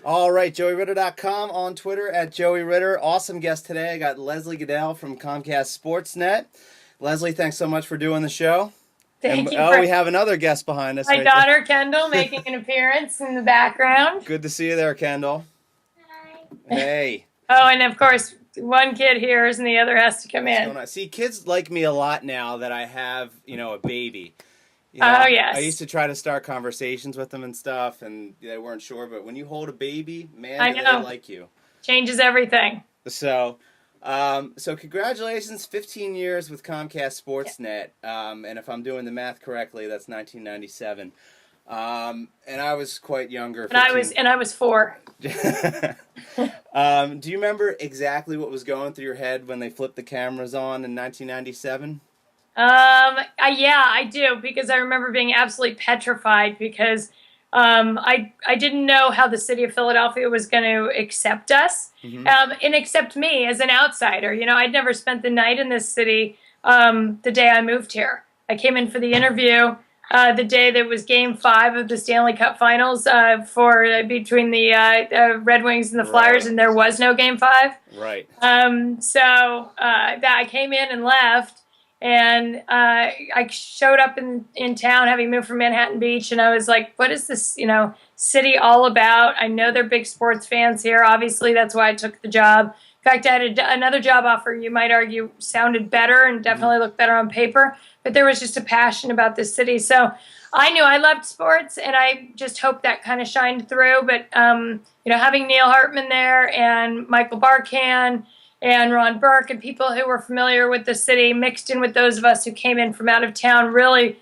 All right, JoeyRitter.com, on Twitter at Joey Ritter. Awesome guest today. I got Leslie Gudel from Comcast SportsNet. Leslie, thanks so much for doing the show. Thank you We have another guest behind us my right daughter Kendall making an appearance in the background. Good to see you there, Kendall. Hi. Hey. Oh, and of course, one kid hears and the other has to come What's in. going on? See, kids like me a lot now that I have, a baby. Yes. I used to try to start conversations with them and stuff, and they weren't sure. But when you hold a baby, man, I do they know. like you. Changes everything. So congratulations, 15 years with Comcast SportsNet. And if I'm doing the math correctly, that's 1997. And I was quite younger. And I was 4. Do you remember exactly what was going through your head when they flipped the cameras on in 1997? Yeah, I do, because I remember being absolutely petrified because I didn't know how the city of Philadelphia was going to accept us, and accept me as an outsider. I'd never spent the night in this city the day I moved here. I came in for the interview the day that was Game 5 of the Stanley Cup Finals between the Red Wings and the Flyers, Right. and there was no Game 5. Right. So I came in and left. And I showed up in town, having moved from Manhattan Beach, and I was like, what is this, city all about? I know they're big sports fans here. Obviously, that's why I took the job. In fact, I had another job offer, you might argue, sounded better and definitely looked better on paper, but there was just a passion about this city. So I knew I loved sports, and I just hoped that kind of shined through. But, having Neil Hartman there and Michael Barkan and Ron Burke and people who were familiar with the city mixed in with those of us who came in from out of town, really,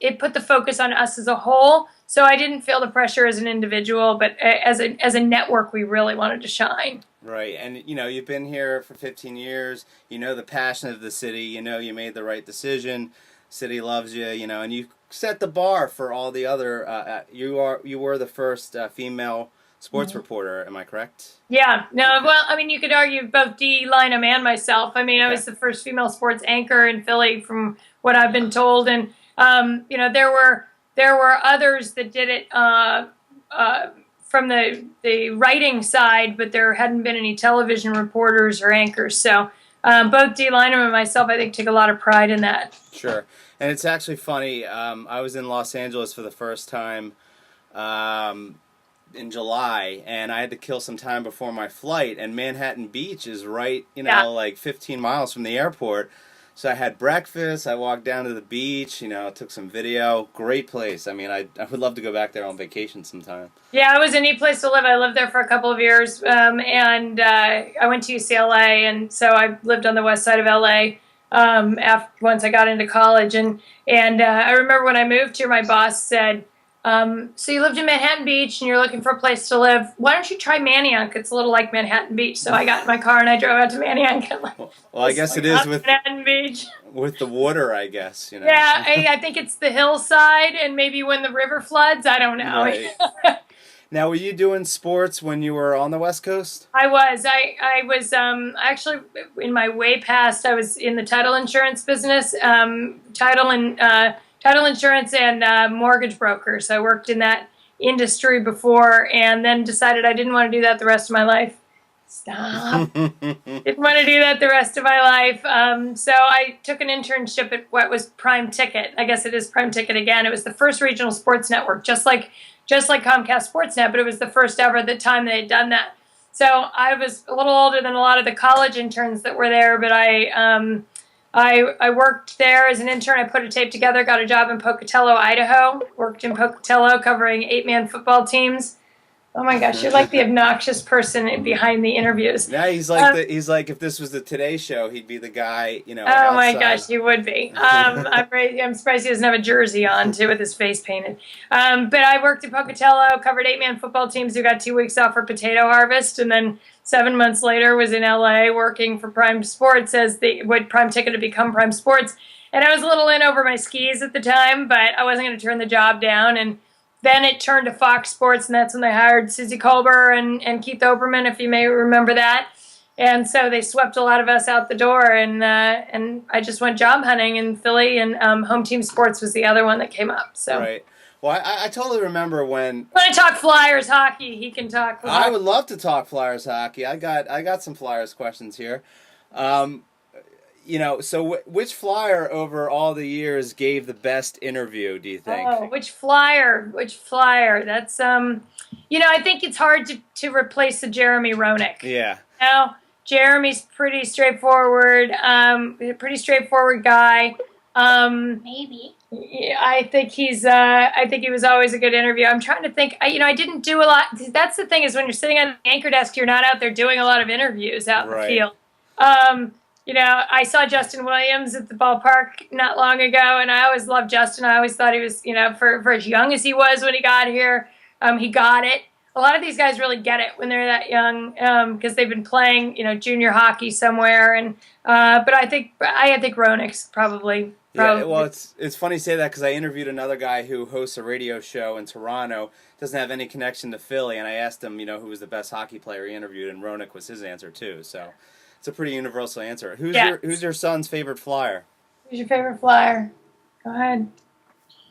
it put the focus on us as a whole. So I didn't feel the pressure as an individual, but as a network, we really wanted to shine. Right, and you've been here for 15 years. You know the passion of the city. You made the right decision. City loves you. And you set the bar for all the other. You were the first female sports reporter, am I correct? Yeah, no, well, you could argue both Dee, Lynham, and myself. I Okay. was the first female sports anchor in Philly, from what I've been told, and there were others that did it from the writing side, but there hadn't been any television reporters or anchors. So both Dee, Lynham, and myself, I think, took a lot of pride in that. Sure, and it's actually funny. I was in Los Angeles for the first time in July, and I had to kill some time before my flight, and Manhattan Beach is right, like 15 miles from the airport. So I had breakfast, I walked down to the beach, took some video. Great place. I would love to go back there on vacation sometime. Yeah, it was a neat place to live. I lived there for a couple of years, and I went to UCLA, and so I lived on the west side of LA once I got into college. And I remember when I moved here, my boss said, so you lived in Manhattan Beach and you're looking for a place to live. Why don't you try Manayunk? It's a little like Manhattan Beach. So I got in my car and I drove out to Manayunk. Well, I guess it is with Manhattan Beach. With the water, I guess. Yeah, I think it's the hillside, and maybe when the river floods. I don't know. Right. Now, were you doing sports when you were on the West Coast? I was. I was actually, in my way past, I was in the title insurance business, title insurance and mortgage brokers. I worked in that industry before, and then decided I didn't want to do that the rest of my life. Stop. Didn't want to do that the rest of my life. So I took an internship at what was Prime Ticket. I guess it is Prime Ticket again. It was the first regional sports network, just like Comcast SportsNet, but it was the first ever at the time they had done that. So I was a little older than a lot of the college interns that were there, but I worked there as an intern. I put a tape together, got a job in Pocatello, Idaho, worked in Pocatello covering 8-man football teams. Oh my gosh, you're like the obnoxious person behind the interviews. Yeah, he's like if this was the Today Show, he'd be the guy, Oh outside. my gosh, he would be. I'm surprised he doesn't have a jersey on too with his face painted. But I worked at Pocatello, covered 8-man football teams who got 2 weeks off for potato harvest, and then 7 months later was in LA working for Prime Sports as what Prime Ticket had become Prime Sports. And I was a little in over my skis at the time, but I wasn't going to turn the job down. And then it turned to Fox Sports, and that's when they hired Susie Colbert and Keith Oberman, if you may remember that. And so they swept a lot of us out the door, and I just went job hunting in Philly, and Home Team Sports was the other one that came up. So. Right. Well, I totally remember when. Want to talk Flyers hockey? He can talk. I would love to talk Flyers hockey. I got some Flyers questions here. So which Flyer over all the years gave the best interview, do you think? Oh, which Flyer? Which Flyer? That's I think it's hard to replace the Jeremy Roenick. Yeah. Jeremy's pretty straightforward. Pretty straightforward guy. Maybe. Yeah, I think he was always a good interview. I'm trying to think. I didn't do a lot. That's the thing, is when you're sitting on the anchor desk, you're not out there doing a lot of interviews out in the field. I saw Justin Williams at the ballpark not long ago, and I always loved Justin. I always thought he was, for as young as he was when he got here, he got it. A lot of these guys really get it when they're that young, because they've been playing, junior hockey somewhere. And but I think Roenick's probably. Yeah, well, it's funny you say that, because I interviewed another guy who hosts a radio show in Toronto, doesn't have any connection to Philly, and I asked him, who was the best hockey player he interviewed, and Roenick was his answer too. So it's a pretty universal answer. Who's your son's favorite Flyer? Who's your favorite Flyer? Go ahead.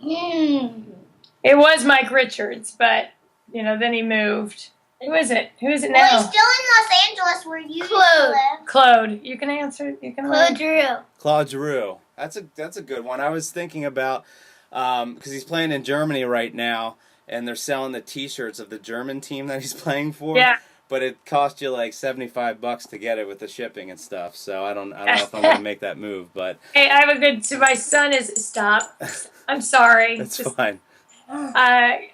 It was Mike Richards, but then he moved. Who is it? Who is it now? Well, he's still in Los Angeles, where you live. Claude. You can answer. Claude Giroux. Claude Giroux. That's a good one. I was thinking about, because he's playing in Germany right now, and they're selling the T-shirts of the German team that he's playing for. Yeah. But it cost you like $75 to get it with the shipping and stuff. So I don't know if I'm gonna make that move. But hey, I have a good. My son is stop. I'm sorry. That's fine. I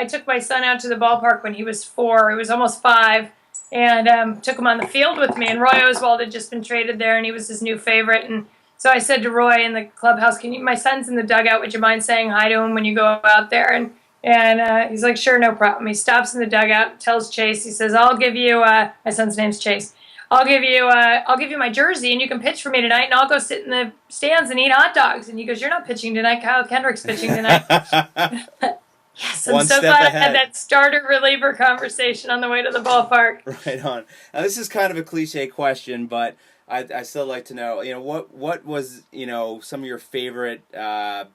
took my son out to the ballpark when he was 4. He was almost 5, and took him on the field with me. And Roy Oswald had just been traded there, and he was his new favorite. And so I said to Roy in the clubhouse, my son's in the dugout. Would you mind saying hi to him when you go out there? And he's like, sure, no problem. He stops in the dugout, tells Chase. He says, I'll give you. My son's name's Chase. I'll give you my jersey, and you can pitch for me tonight, and I'll go sit in the stands and eat hot dogs. And he goes, you're not pitching tonight. Kyle Kendrick's pitching tonight. Yes, I'm so glad I had that starter-reliever conversation on the way to the ballpark. Right on. Now, this is kind of a cliche question, but I still like to know, what was, some of your favorite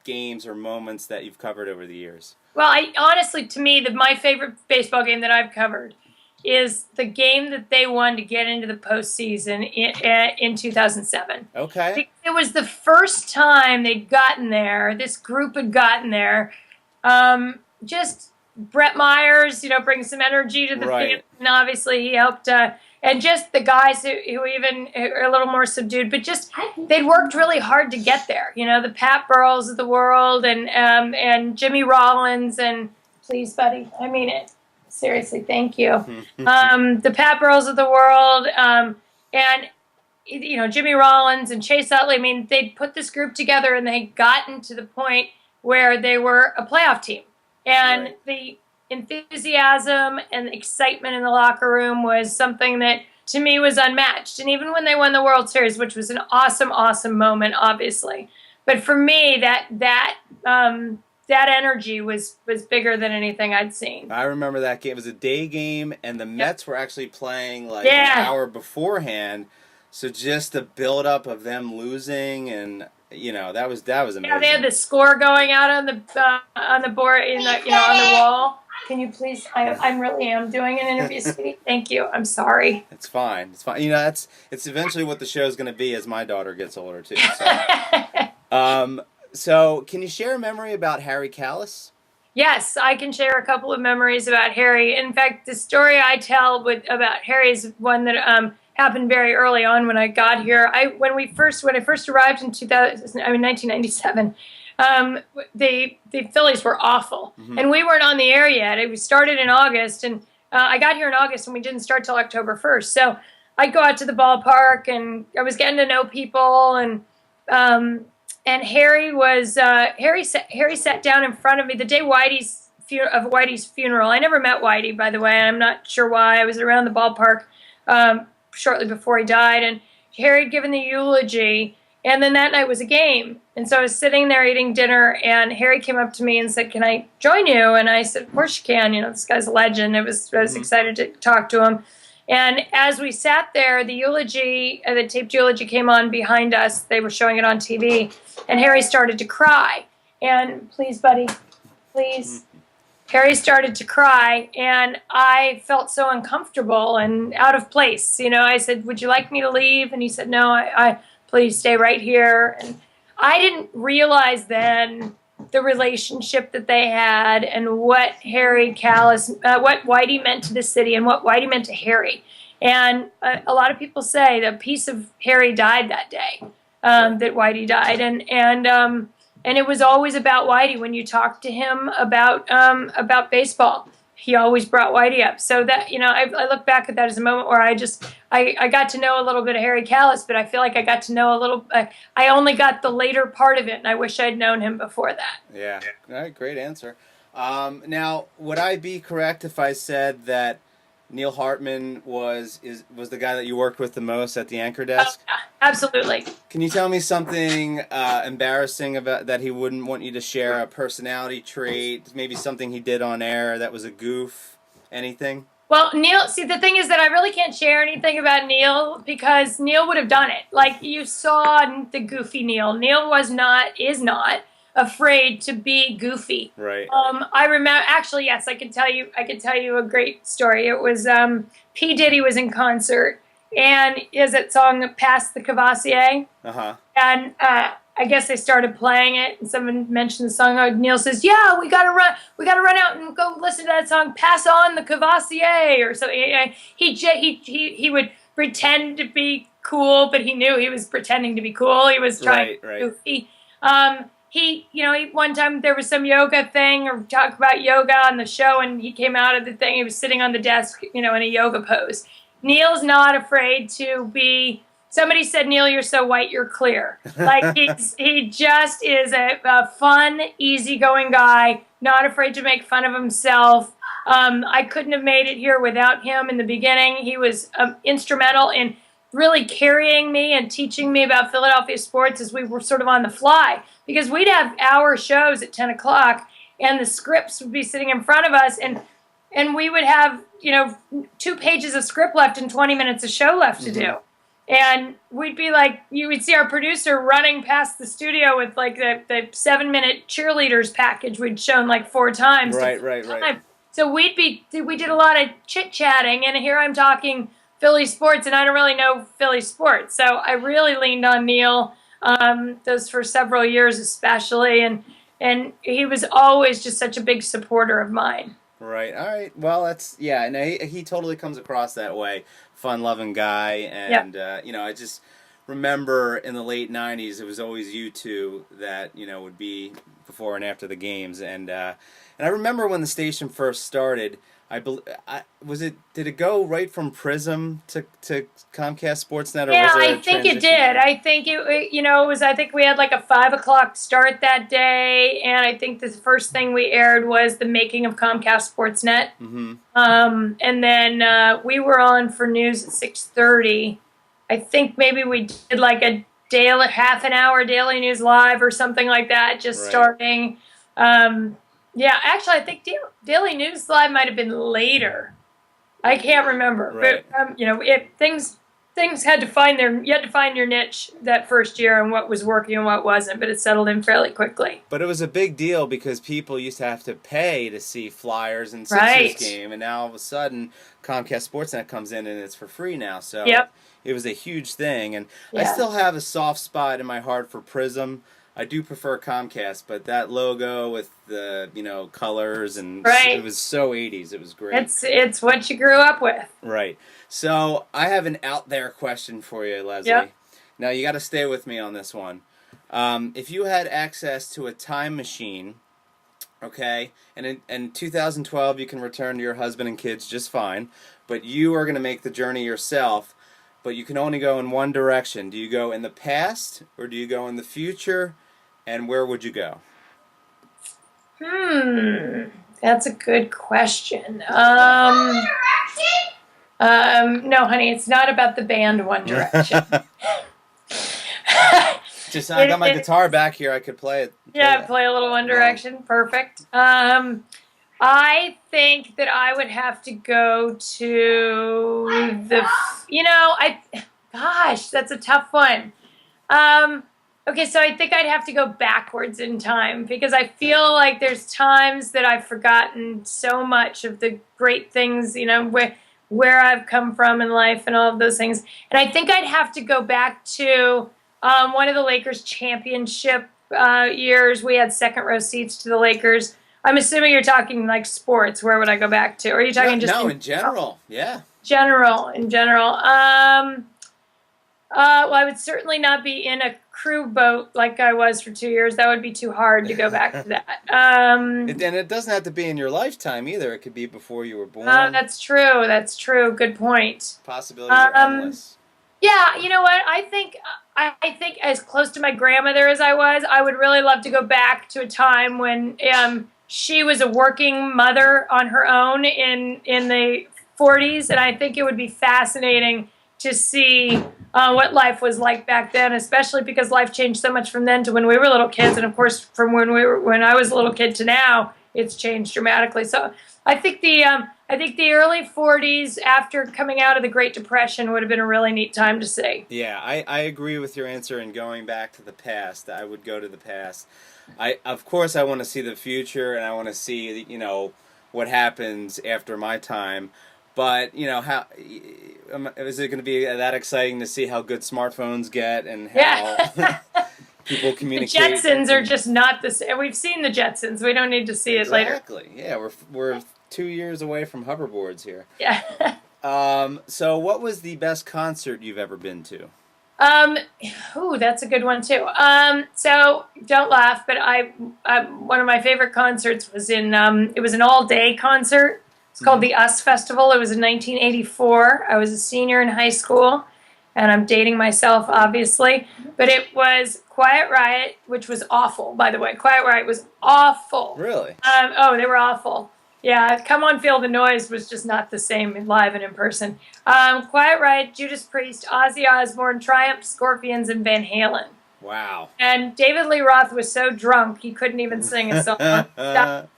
games or moments that you've covered over the years? Well, honestly, to me, my favorite baseball game that I've covered is the game that they won to get into the postseason in 2007. Okay. It was the first time they'd gotten there. This group had gotten there. Just Brett Myers, bringing some energy to the field, and obviously he helped. And just the guys who even are a little more subdued, but just they'd worked really hard to get there. The Pat Burrells of the world, and Jimmy Rollins, and please, buddy, I mean it. Seriously, thank you. The Pat Burrells of the world, and Jimmy Rollins and Chase Utley. I mean, they'd put this group together, and they gotten to the point where they were a playoff team. And the enthusiasm and the excitement in the locker room was something that, to me, was unmatched. And even when they won the World Series, which was an awesome, awesome moment, obviously. But for me, that energy was bigger than anything I'd seen. I remember that game. It was a day game, and the Mets were actually playing an hour beforehand. So just the build-up of them losing, and that was amazing. Yeah, they had the score going out on the board on the wall. Can you please? I really am doing an interview, sweetie. Thank you. I'm sorry. It's fine. It's fine. It's eventually what the show's going to be as my daughter gets older too. So. So can you share a memory about Harry Kalas? Yes, I can share a couple of memories about Harry. In fact, the story I tell about Harry is one that happened very early on when I got here. When I first arrived in 1997. The Phillies were awful, and we weren't on the air yet. It started in August, and I got here in August, and we didn't start till October 1st. So I'd go out to the ballpark, and I was getting to know people, and Harry sat down in front of me the day of Whitey's funeral. I never met Whitey, by the way, and I'm not sure why. I was around the ballpark shortly before he died, and Harry had given the eulogy. And then that night was a game. And so I was sitting there eating dinner, and Harry came up to me and said, can I join you? And I said, of course you can. This guy's a legend. I was excited to talk to him. And as we sat there, the taped eulogy came on behind us. They were showing it on TV. And Harry started to cry. and please, buddy, please. Harry started to cry, and I felt so uncomfortable and out of place. You know, I said, "Would you like me to leave?" And he said, "No, I please stay right here." And I didn't realize then the relationship that they had and what what Whitey meant to the city and what Whitey meant to Harry. And a lot of people say the piece of Harry died that day, that Whitey died, and it was always about Whitey. When you talked to him about baseball, he always brought Whitey up. So that, you know, I look back at that as a moment where I got to know a little bit of Harry Callis, but I feel like I got to know a little. I only got the later part of it, and I wish I'd known him before that. Yeah, all right, great answer. Now, would I be correct if I said that Neil Hartman was the guy that you worked with the most at the anchor desk? Yeah, absolutely. Can you tell me something embarrassing about that he wouldn't want you to share? A personality trait, maybe something he did on air that was a goof, anything? Well, Neil, see, the thing is that I really can't share anything about Neil because Neil would have done it. Like, you saw the goofy Neil. Neil is not afraid to be goofy. Right. I remember, actually, yes, I could tell you a great story. It was P. Diddy was in concert, and is that song "Pass the Cavassier"? And I guess they started playing it, and someone mentioned the song. Neil says, "Yeah, we gotta run out and go listen to that song, Pass on the Cavassier," or something. He would pretend to be cool, but he knew he was pretending to be cool. He was trying to be goofy. One time there was some yoga thing or talk about yoga on the show, and he came out of the thing. He was sitting on the desk, in a yoga pose. Neil's not afraid to be. Somebody said, "Neil, you're so white, you're clear." Like, he just is a fun, easygoing guy, not afraid to make fun of himself. I couldn't have made it here without him in the beginning. He was instrumental in really carrying me and teaching me about Philadelphia sports as we were sort of on the fly. Because we'd have hour shows at 10 o'clock, and the scripts would be sitting in front of us, and we would have, 2 pages of script left and 20 minutes of show left to do. And we'd be like, you would see our producer running past the studio with like the 7-minute cheerleaders package we'd shown like 4 times. Right. So we did a lot of chit-chatting, and here I'm talking Philly sports, and I don't really know Philly sports. So I really leaned on Neil those for several years especially, and he was always just such a big supporter of mine. Right. All right. Well, and he totally comes across that way. Fun-loving guy, and I just remember in the late '90s, it was always you two that would be before and after the games, and I remember when the station first started. Did it go right from Prism to Comcast SportsNet? Or was there I think it did. I think it was. I think we had like a 5 o'clock start that day, and I think the first thing we aired was the making of Comcast SportsNet. And then we were on for news at 6:30. I think maybe we did like a daily, half an hour daily news live or something like that, just starting. Yeah, actually, I think Daily News Live might have been later. I can't remember, but things had to find you had to find your niche that first year and what was working and what wasn't, but it settled in fairly quickly. But it was a big deal because people used to have to pay to see Flyers and Sixers game, and now all of a sudden Comcast SportsNet comes in and it's for free now. So it was a huge thing, and I still have a soft spot in my heart for Prism. I do prefer Comcast, but that logo with the colors and it was so 80s. It was great. It's what you grew up with. Right. So I have an out there question for you, Leslie. Yep. Now you got to stay with me on this one. If you had access to a time machine, okay, and in 2012 you can return to your husband and kids just fine, but you are going to make the journey yourself. But you can only go in one direction. Do you go in the past or do you go in the future? And where would you go? That's a good question. No, honey, it's not about the band One Direction. I got my guitar back here. I could play it. Play a little One Direction. Perfect. I think that I would have to go to gosh, that's a tough one. Okay, so I think I'd have to go backwards in time because I feel like there's times that I've forgotten so much of the great things, where I've come from in life and all of those things. And I think I'd have to go back to one of the Lakers championship years. We had second row seats to the Lakers. I'm assuming you're talking like sports. Where would I go back to? Or are you talking in general? Yeah. In general. Well, I would certainly not be in a crew boat like I was for 2 years. That would be too hard to go back to that. And it doesn't have to be in your lifetime either. It could be before you were born. That's true. That's true. Good point. Possibilities are endless. Yeah, you know what? I think as close to my grandmother as I was, I would really love to go back to a time when she was a working mother on her own in the 40s, and I think it would be fascinating to see what life was like back then, especially because life changed so much from then to when we were little kids, and of course from when I was a little kid to now, it's changed dramatically. So I think the early 40s after coming out of the Great Depression would have been a really neat time to see. Yeah, I agree with your answer in going back to the past. I would go to the past. Of course I want to see the future, and I want to see what happens after my time. But, how is it going to be that exciting to see how good smartphones get and how people communicate? The Jetsons are just not the same. We've seen the Jetsons. We don't need to see it later. Exactly. Yeah, we're 2 years away from hoverboards here. Yeah. So what was the best concert you've ever been to? That's a good one too. So don't laugh, but one of my favorite concerts was it was an all-day concert. It's called the US Festival. It was in 1984. I was a senior in high school, and I'm dating myself, obviously. But it was Quiet Riot, which was awful, by the way. Quiet Riot was awful. Really? They were awful. Yeah, Come On Feel the Noise was just not the same live and in person. Quiet Riot, Judas Priest, Ozzy Osbourne, Triumph, Scorpions, and Van Halen. Wow. And David Lee Roth was so drunk he couldn't even sing a song.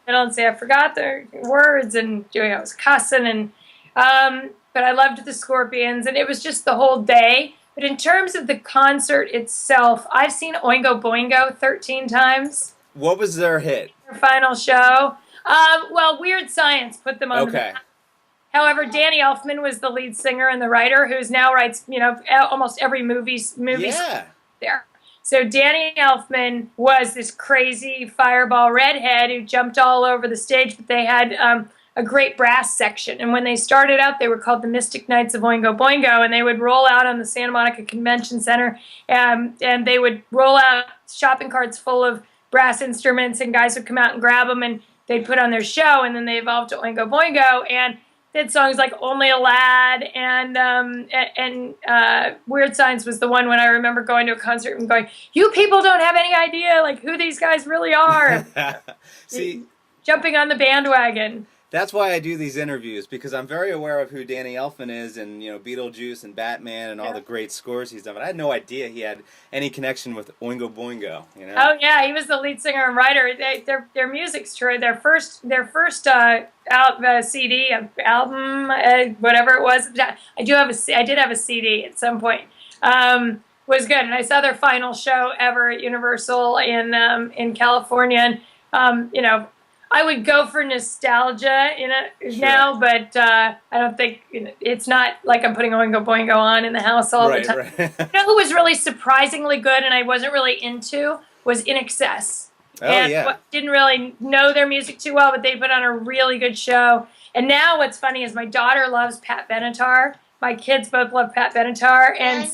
And say I forgot the words, and I was cussing, but I loved the Scorpions, and it was just the whole day. But in terms of the concert itself, I've seen Oingo Boingo 13 times. What was their hit? Their final show. Weird Science put them on the map. However, Danny Elfman was the lead singer and the writer, who now writes, almost every movie there. So Danny Elfman was this crazy fireball redhead who jumped all over the stage, but they had a great brass section. And when they started out, they were called the Mystic Knights of Oingo Boingo, and they would roll out on the Santa Monica Convention Center, and they would roll out shopping carts full of brass instruments, and guys would come out and grab them, and they'd put on their show, and then they evolved to Oingo Boingo, and did songs like Only a Lad, and Weird Science was the one when I remember going to a concert and going, you people don't have any idea who these guys really are. See, jumping on the bandwagon. That's why I do these interviews, because I'm very aware of who Danny Elfman is, and Beetlejuice and Batman and all the great scores he's done. But I had no idea he had any connection with Oingo Boingo. Oh yeah, he was the lead singer and writer. Their music's true. Their first CD album, whatever it was. I did have a CD at some point. Was good, and I saw their final show ever at Universal in California. And I would go for nostalgia, now, but I don't think it's not like I'm putting Oingo Boingo on in the house all the time. Right. Who was really surprisingly good, and I wasn't really into, was In Excess. Didn't really know their music too well, but they put on a really good show. And now what's funny is my daughter loves Pat Benatar. My kids both love Pat Benatar, and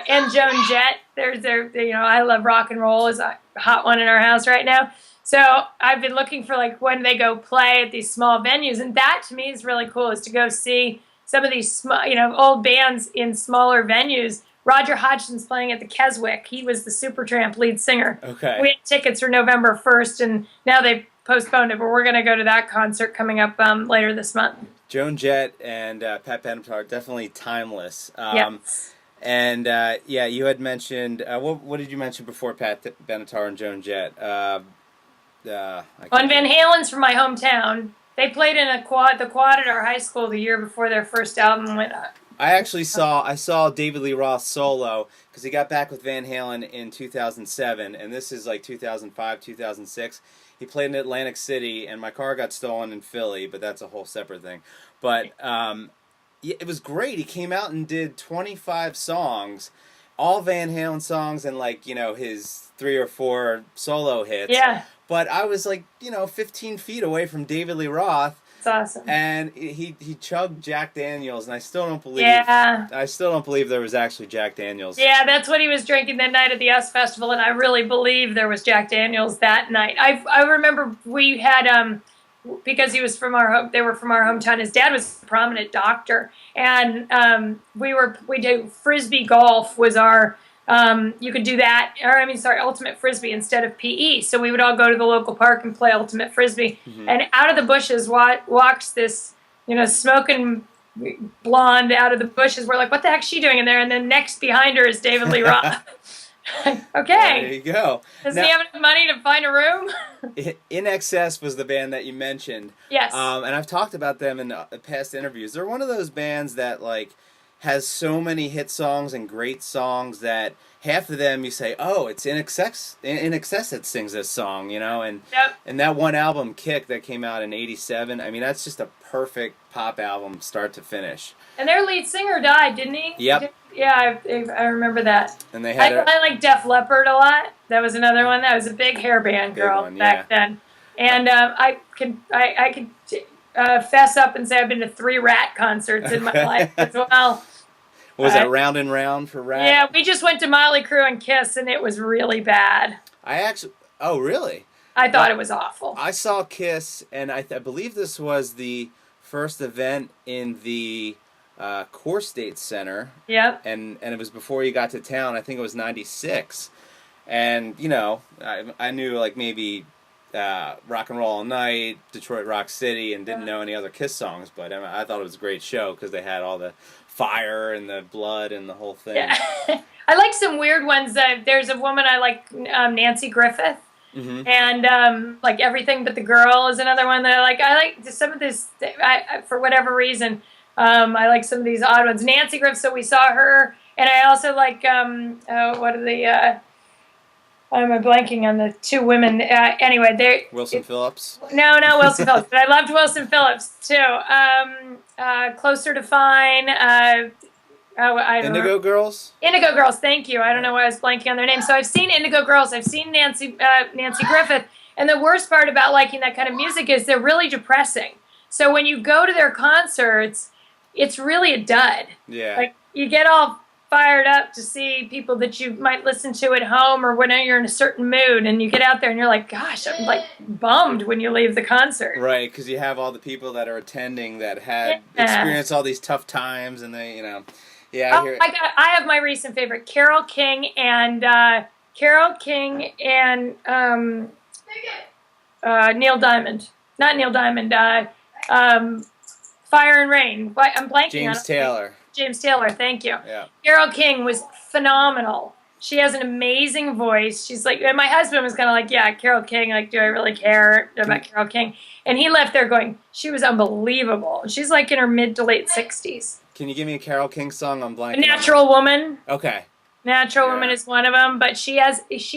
and Joan Jett. I love rock and roll is a hot one in our house right now. So I've been looking for when they go play at these small venues, and that to me is really cool, is to go see some of these old bands in smaller venues. Roger Hodgson's playing at the Keswick. He was the Supertramp lead singer. Okay. We had tickets for November 1st, and now they've postponed it, but we're going to go to that concert coming up later this month. Joan Jett and Pat Benatar, definitely timeless. Yes. And you had mentioned what did you mention before Pat Benatar and Joan Jett? On Van Halen's from my hometown. They played in the quad at our high school the year before their first album I actually saw David Lee Roth solo because he got back with Van Halen in 2007, and this is like 2005, 2006. He played in Atlantic City, and my car got stolen in Philly, but that's a whole separate thing. But yeah, it was great. He came out and did 25 songs, all Van Halen songs, and like his 3 or 4 solo hits. Yeah. But I was like 15 feet away from David Lee Roth. It's awesome. And he chugged Jack Daniels, and I still don't believe. Yeah. I still don't believe there was actually Jack Daniels. Yeah, that's what he was drinking that night at the S Festival, and I really believe there was Jack Daniels that night. I remember we had because he was from they were from our hometown. His dad was a prominent doctor, and we did frisbee golf was our. You could do that, ultimate frisbee instead of PE. So we would all go to the local park and play ultimate frisbee. Mm-hmm. And out of the bushes walks this, smoking blonde out of the bushes. We're like, what the heck's she doing in there? And then next behind her is David Lee Roth. Okay. There you go. Doesn't he have enough money to find a room? In Excess was the band that you mentioned. Yes. And I've talked about them in past interviews. They're one of those bands that has so many hit songs and great songs that half of them you say, oh, it's In Excess that sings this song, and yep. And that one album, Kick, that came out in '87, I mean, that's just a perfect pop album start to finish. And their lead singer died, didn't he? Yep. Yeah, I remember that. And they had I like Def Leppard a lot. That was another one. That was a big hair band girl back then. And I could fess up and say I've been to 3 Rat concerts in my life as well. Was that Round and Round for Rat? Yeah, we just went to Motley Crue and Kiss, and it was really bad. Oh, really? I thought it was awful. I saw Kiss, and I believe this was the first event in the Core State Center. Yep. And it was before you got to town. I think it was '96. And, I knew maybe Rock and Roll All Night, Detroit Rock City, and didn't know any other Kiss songs, but I thought it was a great show because they had all the fire and the blood and the whole thing. Yeah. I like some weird ones. There's a woman I like, Nancy Griffith, mm-hmm. and Everything But the Girl is another one that I like. I like some of this, for whatever reason, I like some of these odd ones. Nancy Griffith, so we saw her, and I also like, what are the... I'm blanking on the 2 women. Anyway, Wilson Phillips? No, Wilson Phillips. But I loved Wilson Phillips, too. Closer to Fine. I don't Indigo know. Girls? Indigo Girls, thank you. I don't know why I was blanking on their names. So I've seen Indigo Girls. I've seen Nancy Griffith. And the worst part about liking that kind of music is they're really depressing. So when you go to their concerts, it's really a dud. Yeah. You get all fired up to see people that you might listen to at home or when you're in a certain mood, and you get out there and you're like, gosh, I'm bummed when you leave the concert. Right, because you have all the people that are attending that had experienced all these tough times, and they, yeah. I have my recent favorite, Carole King and Neil Diamond. Not Neil Diamond. Fire and Rain. I'm blanking James Taylor. James Taylor, thank you. Yeah. Carole King was phenomenal. She has an amazing voice. She's and my husband was kind of like, yeah, Carole King, do I really care about Carole King? And he left there going, she was unbelievable. She's in her mid to late 60s. Can you give me a Carole King song? I'm blanking. Natural Woman. Okay. Natural Woman is one of them, but she has if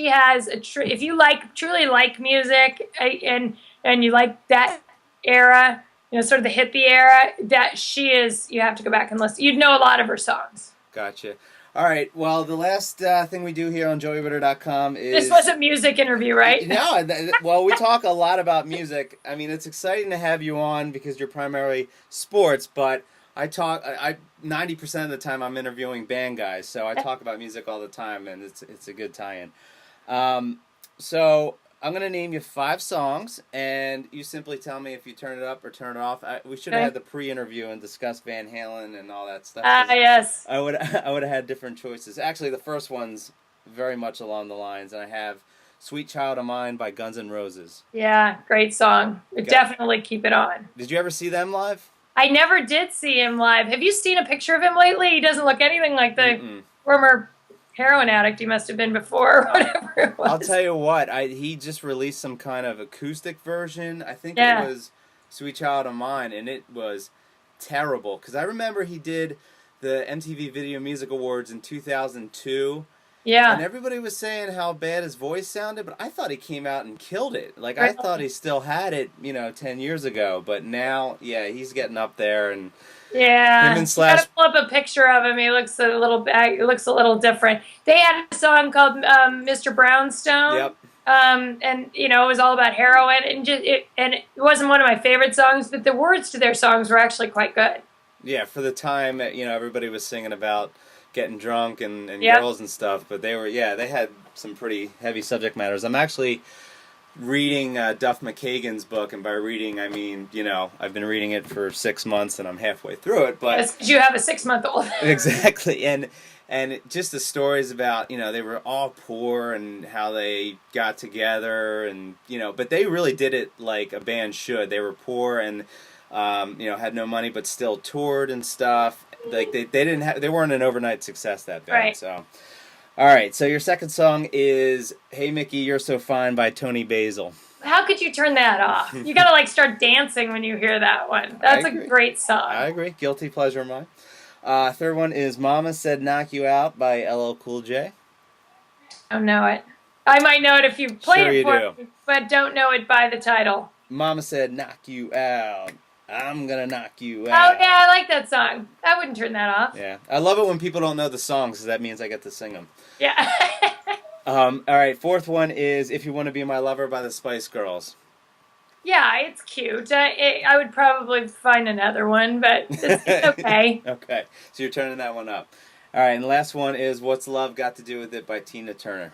you truly like music and you like that era, sort of the hippie era, that you have to go back and listen. You'd know a lot of her songs. Gotcha. All right. Well, the last thing we do here on JoeyRitter.com is... This was a music interview, right? No. Well, we talk a lot about music. I mean, it's exciting to have you on because you're primarily sports, but I 90% of the time I'm interviewing band guys, so I talk about music all the time, and it's a good tie-in. So I'm going to name you 5 songs, and you simply tell me if you turn it up or turn it off. We should have had the pre-interview and discussed Van Halen and all that stuff. Yes. I would have had different choices. Actually, the first one's very much along the lines, and I have Sweet Child of Mine by Guns N' Roses. Yeah, great song. Definitely keep it on. Did you ever see them live? I never did see him live. Have you seen a picture of him lately? He doesn't look anything like the former heroin addict he must have been before, or whatever it was. I'll tell you what, he just released some kind of acoustic version. I think it was Sweet Child of Mine, and it was terrible. Because I remember he did the MTV Video Music Awards in 2002. Yeah. And everybody was saying how bad his voice sounded, but I thought he came out and killed it. Like, I thought he still had it, 10 years ago. But now, yeah, he's getting up there. And yeah, him and you Slash... gotta pull up a picture of him. He looks a little different. They had a song called Mr. Brownstone. Yep. And it was all about heroin, and it wasn't one of my favorite songs, but the words to their songs were actually quite good. Yeah, for the time, everybody was singing about getting drunk and Yep. girls and stuff, but they had some pretty heavy subject matters. I'm actually reading Duff McKagan's book, and by reading, I mean, I've been reading it for 6 months, and I'm halfway through it, but... Yes, 'cause you have a 6-month-old. Exactly, and just the stories about, they were all poor and how they got together, and, but they really did it like a band should. They were poor and, had no money, but still toured and stuff. Like, they weren't an overnight success, that band, Right. So... All right, so your second song is Hey Mickey, You're So Fine by Tony Basil. How could you turn that off? You gotta, start dancing when you hear that one. That's a great song. I agree. Guilty pleasure of mine. Third one is Mama Said Knock You Out by LL Cool J. I don't know it. I might know it if you play Sure it you for do. me, but don't know it by the title. Mama Said Knock You Out. I'm gonna knock you Oh, out. yeah, I like that song. I wouldn't turn that off. Yeah. I love it when people don't know the songs, because that means I get to sing them. Yeah. All right, fourth one is If You Want to Be My Lover by the Spice Girls. Yeah, it's cute. I would probably find another one, but it's okay. Okay, so you're turning that one up. All right, and the last one is What's Love Got to Do with It by Tina Turner.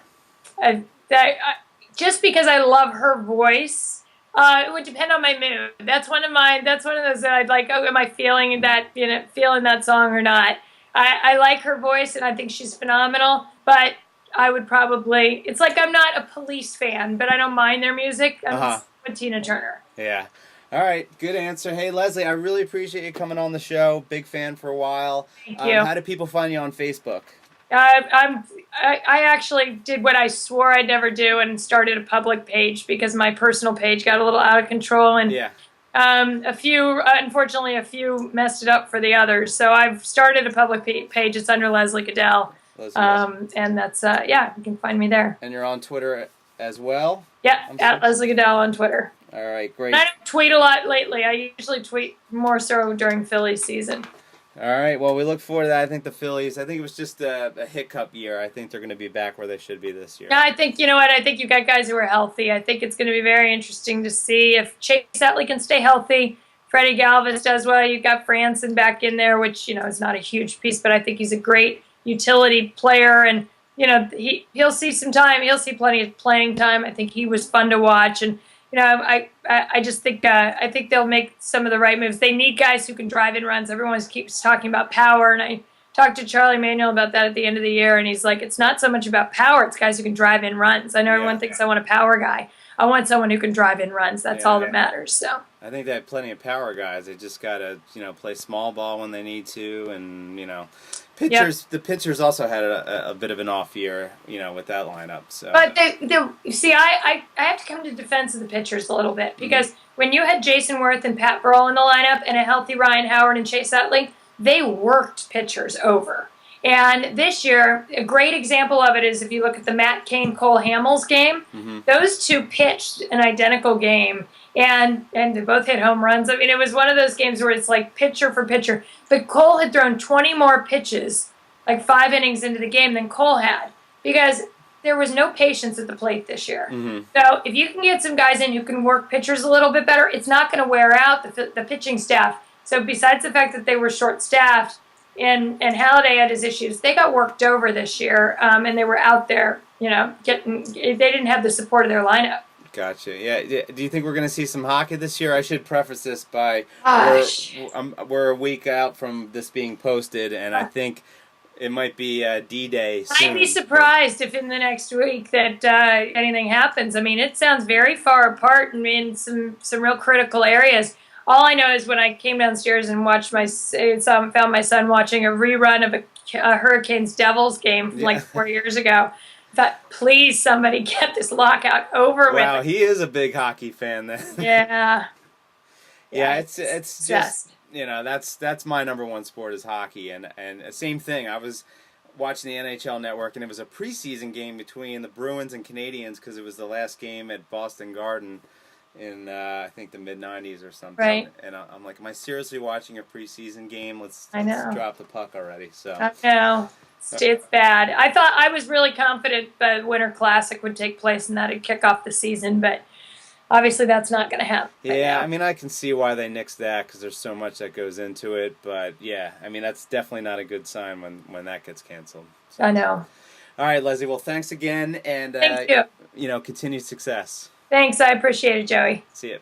Just because I love her voice, it would depend on my mood. That's one of those that I'd like. Oh, am I feeling that song or not? I like her voice, and I think she's phenomenal. But I would probably. It's like I'm not a Police fan, but I don't mind their music. I'm with Tina Turner. Yeah. All right, good answer. Hey, Leslie, I really appreciate you coming on the show. Big fan for a while. Thank you. How do people find you on Facebook? I actually did what I swore I'd never do and started a public page because my personal page got a little out of control, and unfortunately a few messed it up for the others. So I've started a public page. It's under Leslie Gudel. And that's you can find me there. And you're on Twitter as well? Yeah, at Leslie Gudel on Twitter. All right, great. I don't tweet a lot lately. I usually tweet more so during Philly season. All right, well, we look forward to that. I think the Phillies, it was just a hiccup year. I think they're going to be back where they should be this year. No, I think, I think you got guys who are healthy. I think it's going to be very interesting to see if Chase Utley can stay healthy. Freddie Galvis does well. You've got Franson back in there, which, is not a huge piece, but I think he's a great utility player. And, he'll see some time. He'll see plenty of playing time. I think he was fun to watch. And, I just think I think they'll make some of the right moves. They need guys who can drive in runs. Everyone keeps talking about power, and I talked to Charlie Manuel about that at the end of the year, and he's like, it's not so much about power. It's guys who can drive in runs. I know everyone thinks I want a power guy. I want someone who can drive in runs. That's all that matters. So I think they have plenty of power guys. They just got to play small ball when they need to, and pitchers. Yep. The pitchers also had a bit of an off year, with that lineup. So, but see, I have to come to defense of the pitchers a little bit because when you had Jason Worth and Pat Burrell in the lineup and a healthy Ryan Howard and Chase Utley, they worked pitchers over. And this year, a great example of it is if you look at the Matt Cain-Cole Hamels game, those two pitched an identical game, and they both hit home runs. I mean, it was one of those games where it's like pitcher for pitcher. But Cole had thrown 20 more pitches, like 5 innings into the game, than Cole had, because there was no patience at the plate this year. So if you can get some guys in who can work pitchers a little bit better, it's not going to wear out the pitching staff. So besides the fact that they were short-staffed, and Halladay had his issues, they got worked over this year, and they were out there, they didn't have the support of their lineup. Gotcha. Yeah. Do you think we're going to see some hockey this year? I should preface this by we're a week out from this being posted, and I think it might be D-Day soon. I'd be surprised if in the next week that anything happens. I mean, it sounds very far apart in some real critical areas. All I know is when I came downstairs and watched found my son watching a rerun of a Hurricanes Devils game from like 4 years ago. I thought, please, somebody get this lockout over with. Wow, he is a big hockey fan then. Yeah. Yeah, it's just that's my number one sport is hockey, and same thing. I was watching the NHL Network, and it was a preseason game between the Bruins and Canadiens because it was the last game at Boston Garden in I think the mid-90s or something. Right. And I'm like, am I seriously watching a preseason game? Let's drop the puck already. So I know. It's bad. I was really confident the Winter Classic would take place and that it'd kick off the season, but obviously that's not going to happen. Yeah, I mean, I can see why they nixed that because there's so much that goes into it. But yeah, I mean, that's definitely not a good sign when that gets canceled. So. I know. All right, Leslie. Well, thanks again, and thank you. Continued success. Thanks. I appreciate it, Joey. See you.